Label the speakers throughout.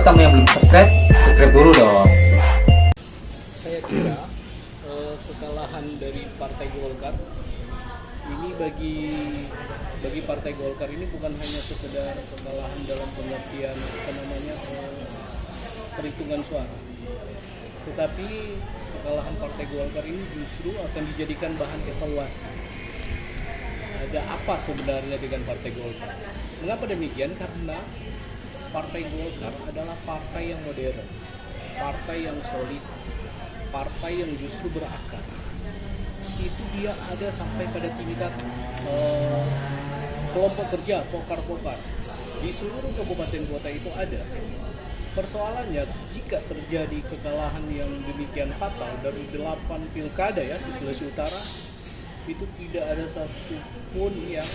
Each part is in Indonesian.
Speaker 1: buat kamu yang belum subscribe, subscribe dulu dong.
Speaker 2: Saya kira kekalahan dari Partai Golkar ini bagi Partai Golkar ini bukan hanya sekedar kekalahan dalam pengertian perhitungan suara, tetapi kekalahan Partai Golkar ini justru akan dijadikan bahan evaluasi. Ada apa sebenarnya dengan Partai Golkar? Mengapa demikian? Karena Partai Golkar adalah partai yang modern, partai yang solid, partai yang justru berakar. Itu dia ada sampai pada tingkat kelompok kerja, pokar-pokar. Di seluruh kabupaten kota itu ada. Persoalannya, jika terjadi kekalahan yang demikian fatal dari 8 pilkada ya di Sulawesi Utara, itu tidak ada satu pun yang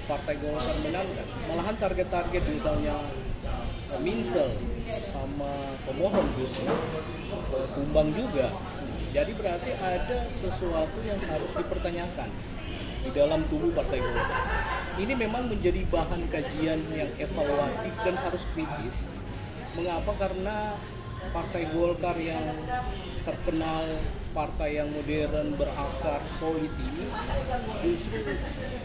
Speaker 2: Partai Golkar menangkan. Malahan target-target misalnya Minsel sama pemohon justru tumbang juga. Jadi berarti ada sesuatu yang harus dipertanyakan di dalam tubuh Partai Golkar. Ini memang menjadi bahan kajian yang evaluatif dan harus kritis. Mengapa? Karena Partai Golkar yang terkenal partai yang modern, berakar, solid ini justru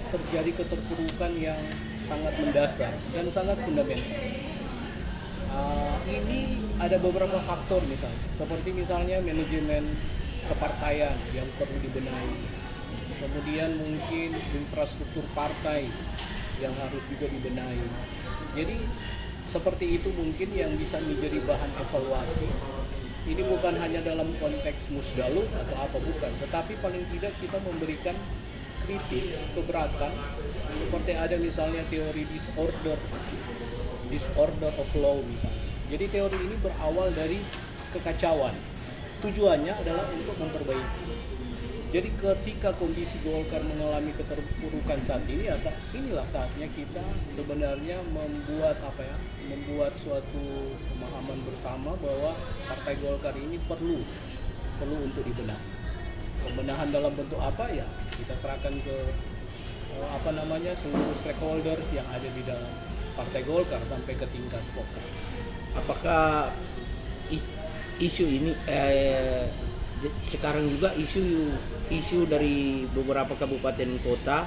Speaker 2: terjadi keterpurukan yang sangat mendasar dan sangat fundamental. Ini ada beberapa faktor seperti misalnya manajemen kepartaian yang perlu dibenahi, kemudian mungkin infrastruktur partai yang harus juga dibenahi. Jadi seperti itu mungkin yang bisa menjadi bahan evaluasi. Ini bukan hanya dalam konteks musdalu atau apa, bukan, tetapi paling tidak kita memberikan kritis, keberatan, seperti ada misalnya teori disorder of law misalnya. Jadi teori ini berawal dari kekacauan. Tujuannya adalah untuk memperbaiki. Jadi ketika kondisi Golkar mengalami keterpurukan saat ini, ya inilah saatnya kita sebenarnya membuat suatu pemahaman bersama bahwa Partai Golkar ini perlu untuk dibenahi. Pembenahan dalam bentuk apa ya? Kita serahkan ke seluruh stakeholders yang ada di dalam Partai Golkar sampai ke tingkat pokok.
Speaker 3: Apakah isu ini sekarang juga isu dari beberapa kabupaten kota,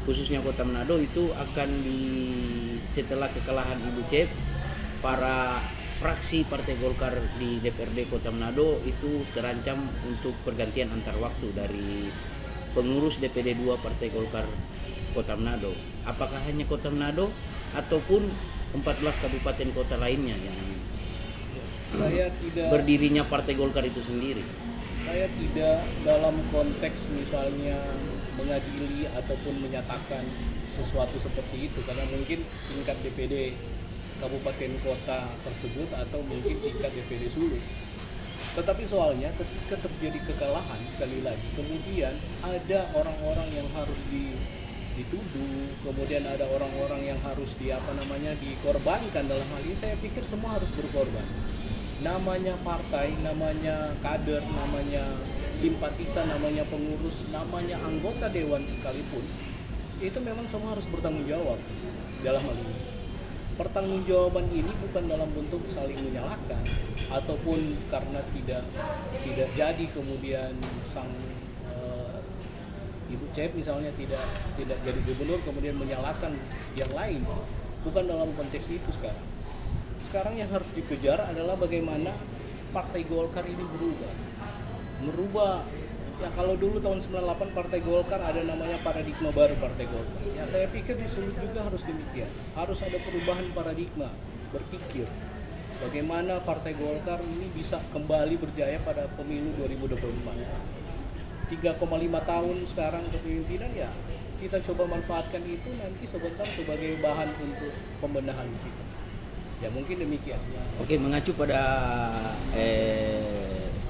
Speaker 3: khususnya Kota Manado itu akan setelah kekalahan Ibu Cep, para fraksi Partai Golkar di DPRD Kota Manado itu terancam untuk pergantian antar waktu dari pengurus DPD 2 Partai Golkar Kota Manado. Apakah hanya Kota Manado ataupun 14 kabupaten kota lainnya yang berdirinya Partai Golkar itu sendiri?
Speaker 2: Saya tidak dalam konteks misalnya mengadili ataupun menyatakan sesuatu seperti itu, karena mungkin tingkat DPD kabupaten kota tersebut atau mungkin tingkat DPD Sulu. Tetapi soalnya ketika terjadi kekalahan, sekali lagi kemudian ada orang-orang yang harus dituduh, kemudian ada orang-orang yang harus dikorbankan. Dalam hal ini saya pikir semua harus berkorban. Namanya partai, namanya kader, namanya simpatisan, namanya pengurus, namanya anggota dewan sekalipun, itu memang semua harus bertanggung jawab dalam hal ini. Pertanggungjawaban ini bukan dalam bentuk saling menyalahkan ataupun karena tidak jadi kemudian sang Ibu Cep misalnya tidak jadi gubernur kemudian menyalahkan yang lain. Bukan dalam konteks itu sekarang. Sekarang yang harus dikejar adalah bagaimana Partai Golkar ini merubah. Ya kalau dulu tahun 98 Partai Golkar ada namanya paradigma baru Partai Golkar. Ya saya pikir di Solo juga harus demikian. Harus ada perubahan paradigma berpikir. Bagaimana Partai Golkar ini bisa kembali berjaya pada pemilu 2024. 3,5 tahun sekarang kepemimpinan, ya kita coba manfaatkan itu nanti sebentar sebagai bahan untuk pembenahan kita. Ya mungkin demikian.
Speaker 3: Oke, mengacu pada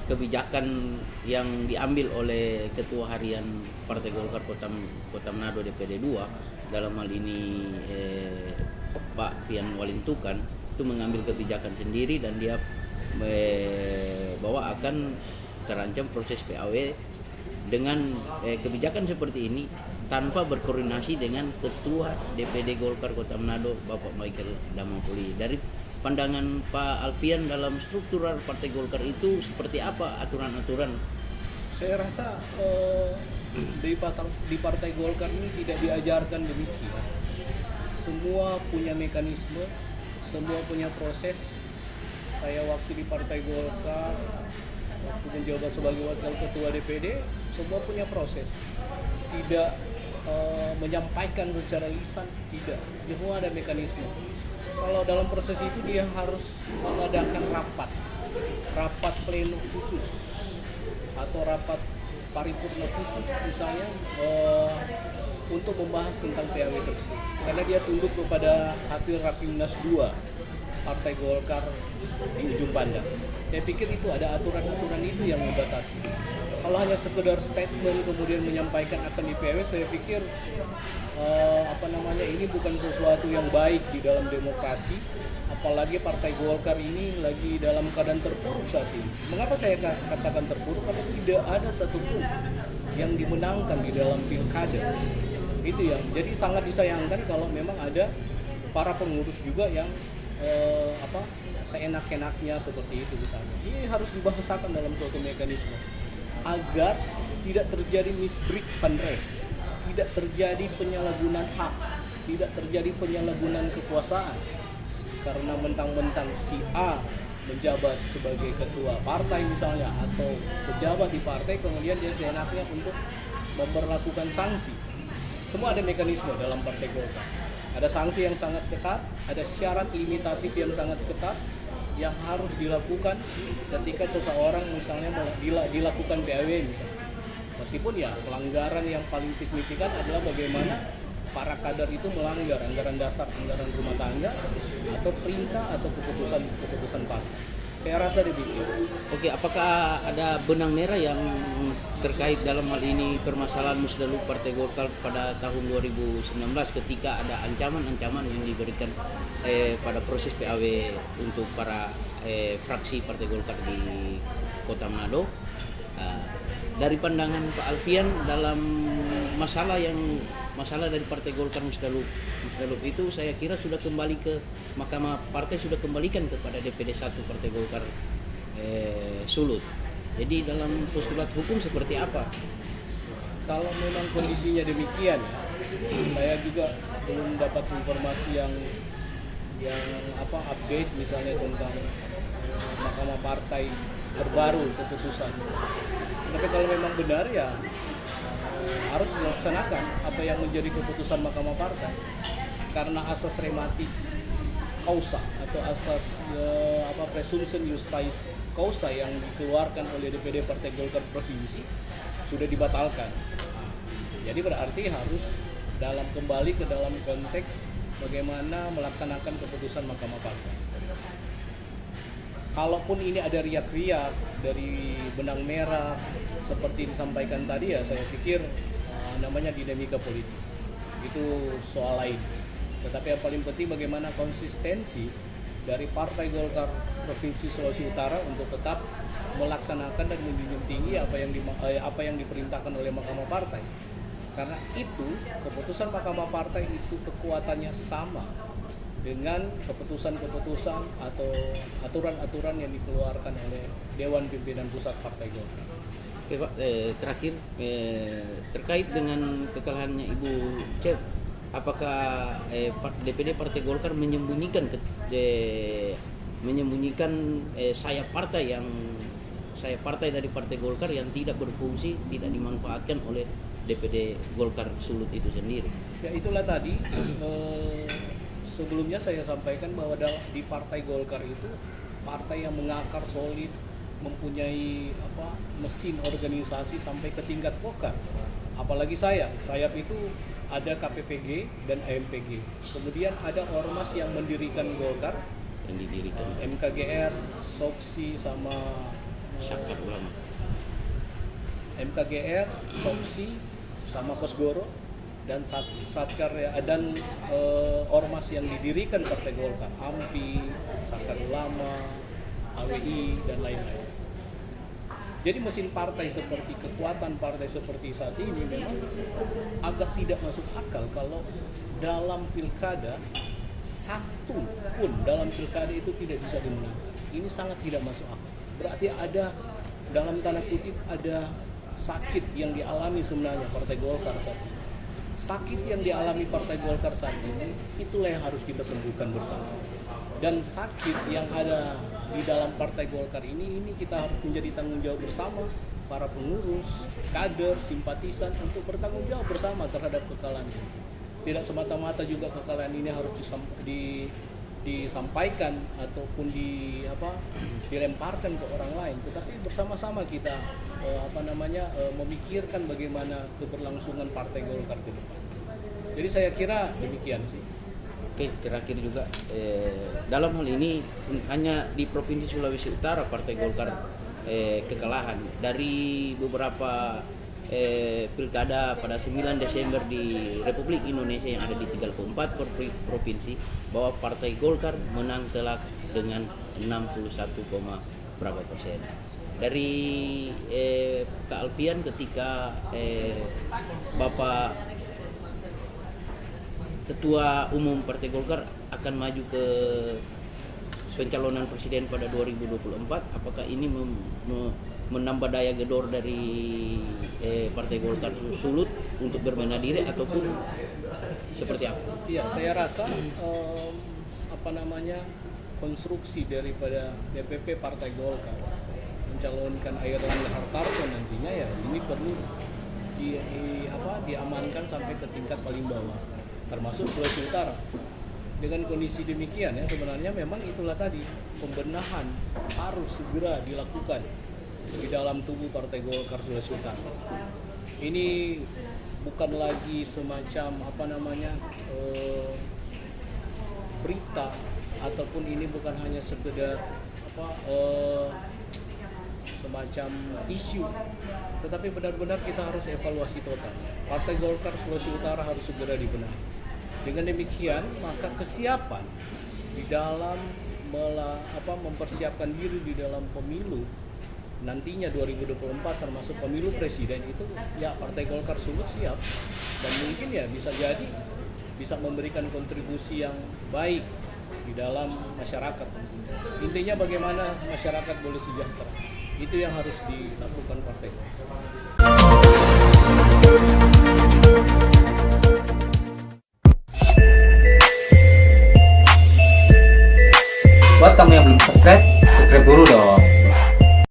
Speaker 3: kebijakan yang diambil oleh Ketua Harian Partai Golkar Kota Manado DPD 2, dalam hal ini Pak Fian Walintukan, itu mengambil kebijakan sendiri dan dia bahwa akan terancam proses PAW dengan kebijakan seperti ini tanpa berkoordinasi dengan Ketua DPD Golkar Kota Manado Bapak Michael Damangkuli. Dari pandangan Pak Alfian dalam struktural Partai Golkar itu seperti apa aturan-aturan?
Speaker 2: Saya rasa di Partai Golkar ini tidak diajarkan demikian. Semua punya mekanisme, semua punya proses. Saya waktu di Partai Golkar, waktu menjabat sebagai wakil ketua DPD, semua punya proses. Tidak menyampaikan secara lisan, tidak. Semua ada mekanisme. Kalau dalam proses itu dia harus mengadakan rapat pleno khusus atau rapat paripurna khusus misalnya untuk membahas tentang PAW tersebut. Karena dia tunduk kepada hasil Rapimnas 2 Partai Golkar di ujung pandang. Saya pikir itu ada aturan-aturan itu yang membatasi. Kalau hanya sekedar statement kemudian menyampaikan akan di PAW, saya pikir ini bukan sesuatu yang baik di dalam demokrasi. Apalagi Partai Golkar ini lagi dalam keadaan terpuruk saat ini. Mengapa saya katakan terpuruk? Karena tidak ada satupun yang dimenangkan di dalam pilkada. Itu yang jadi sangat disayangkan kalau memang ada para pengurus juga yang seenak-enaknya seperti itu misalnya. Ini harus dibahasakan dalam suatu mekanisme agar tidak terjadi misbreak van Rijn, tidak terjadi penyalahgunaan hak, tidak terjadi penyalahgunaan kekuasaan. Karena mentang-mentang si A menjabat sebagai ketua partai misalnya atau pejabat di partai, kemudian dia seenaknya untuk memperlakukan sanksi. Semua ada mekanisme dalam Partai Golkar. Ada sanksi yang sangat ketat, ada syarat limitatif yang sangat ketat yang harus dilakukan ketika seseorang misalnya dilakukan PAW misalnya. Meskipun ya pelanggaran yang paling signifikan adalah bagaimana para kader itu melanggar anggaran dasar, anggaran rumah tangga, atau perintah atau keputusan partai. Saya rasa demikian.
Speaker 3: Oke, apakah ada benang merah yang terkait dalam hal ini permasalahan Musdaluk Partai Golkar pada tahun 2019 ketika ada ancaman-ancaman yang diberikan pada proses PAW untuk para fraksi Partai Golkar di Kota Manado? Dari pandangan Pak Alfian dalam masalah dari Partai Golkar Musdaluk itu saya kira sudah kembali ke Mahkamah Partai, sudah kembalikan kepada DPD 1 Partai Golkar Sulut. Jadi dalam postulat hukum seperti apa?
Speaker 2: Kalau memang kondisinya demikian ya, saya juga belum dapat informasi yang update misalnya tentang Mahkamah Partai terbaru keputusan. Tapi kalau memang benar ya harus dilaksanakan apa yang menjadi keputusan Mahkamah Partai, karena asas rematik causa atau asas presumption justice causa yang dikeluarkan oleh DPD Partai Golkar Provinsi sudah dibatalkan. Jadi berarti harus kembali ke dalam konteks bagaimana melaksanakan keputusan Mahkamah Partai. Kalaupun ini ada riak-riak dari benang merah seperti disampaikan tadi ya, saya pikir namanya dinamika politik. Itu soal lain. Tetapi yang paling penting bagaimana konsistensi dari Partai Golkar Provinsi Sulawesi Utara untuk tetap melaksanakan dan menjunjung tinggi apa yang diperintahkan oleh Mahkamah Partai. Karena itu keputusan Mahkamah Partai itu kekuatannya sama dengan keputusan-keputusan atau aturan-aturan yang dikeluarkan oleh Dewan Pimpinan Pusat Partai Golkar.
Speaker 3: Oke Pak, terakhir terkait dengan kekalahannya Ibu Cep, apakah DPD Partai Golkar menyembunyikan sayap partai dari Partai Golkar yang tidak berfungsi, tidak dimanfaatkan oleh DPD Golkar Sulut itu sendiri?
Speaker 2: Ya itulah tadi sebelumnya saya sampaikan bahwa di Partai Golkar itu partai yang mengakar solid, mempunyai mesin organisasi sampai ke tingkat pokar. Apalagi sayap itu ada KPPG dan AMPG. Kemudian ada ormas yang mendirikan Golkar,
Speaker 3: yang didirikan
Speaker 2: MKGR, Soksi sama
Speaker 3: Sakar Ulama.
Speaker 2: MKGR, Soksi sama Kosgoro dan Satkar dan ormas yang didirikan Partai Golkar, AMPI, Sakar Ulama, AWI dan lain-lain. Jadi mesin partai seperti kekuatan partai seperti saat ini memang agak tidak masuk akal kalau dalam pilkada satu pun dalam pilkada itu tidak bisa dimenangkan. Ini sangat tidak masuk akal. Berarti ada dalam tanda kutip ada sakit yang dialami sebenarnya Partai Golkar saat ini. Sakit yang dialami Partai Golkar saat ini itulah yang harus kita sembuhkan bersama. Dan sakit yang ada di dalam Partai Golkar ini kita harus menjadi tanggung jawab bersama para pengurus, kader, simpatisan untuk bertanggung jawab bersama terhadap kekalahan ini. Tidak semata-mata juga kekalahan ini harus disampaikan ataupun dilemparkan ke orang lain, tetapi bersama-sama kita memikirkan bagaimana keberlangsungan Partai Golkar ke depan. Jadi saya kira demikian sih.
Speaker 3: Oke, terakhir juga dalam hal ini hanya di Provinsi Sulawesi Utara Partai Golkar kekalahan dari beberapa pilkada pada 9 Desember di Republik Indonesia yang ada di 34 provinsi, bahwa Partai Golkar menang telak dengan 61, berapa persen. Dari Kak Alfian, ketika Bapak Ketua Umum Partai Golkar akan maju ke pencalonan presiden pada 2024, apakah ini menambah daya gedor dari Partai Golkar Sulut untuk berbenah diri ataupun seperti apa?
Speaker 2: Iya, saya rasa konstruksi daripada DPP Partai Golkar mencalonkan Airlangga Hartarto nantinya ya ini perlu diamankan sampai ke tingkat paling bawah, termasuk Sulawesi Utara. Dengan kondisi demikian ya sebenarnya memang itulah tadi, pembenahan harus segera dilakukan di dalam tubuh Partai Golkar Sulawesi Utara. Ini bukan lagi semacam berita, ataupun ini bukan hanya sekedar semacam isu, tetapi benar-benar kita harus evaluasi total. Partai Golkar Sulawesi Utara harus segera dibenahi. Dengan demikian maka kesiapan di dalam mempersiapkan diri di dalam pemilu nantinya 2024 termasuk pemilu presiden itu ya Partai Golkar Sulut siap, dan mungkin ya bisa memberikan kontribusi yang baik di dalam masyarakat. Intinya bagaimana masyarakat boleh sejahtera, itu yang harus dilakukan Partai Golkar.
Speaker 1: Buat kamu yang belum subscribe dulu dong.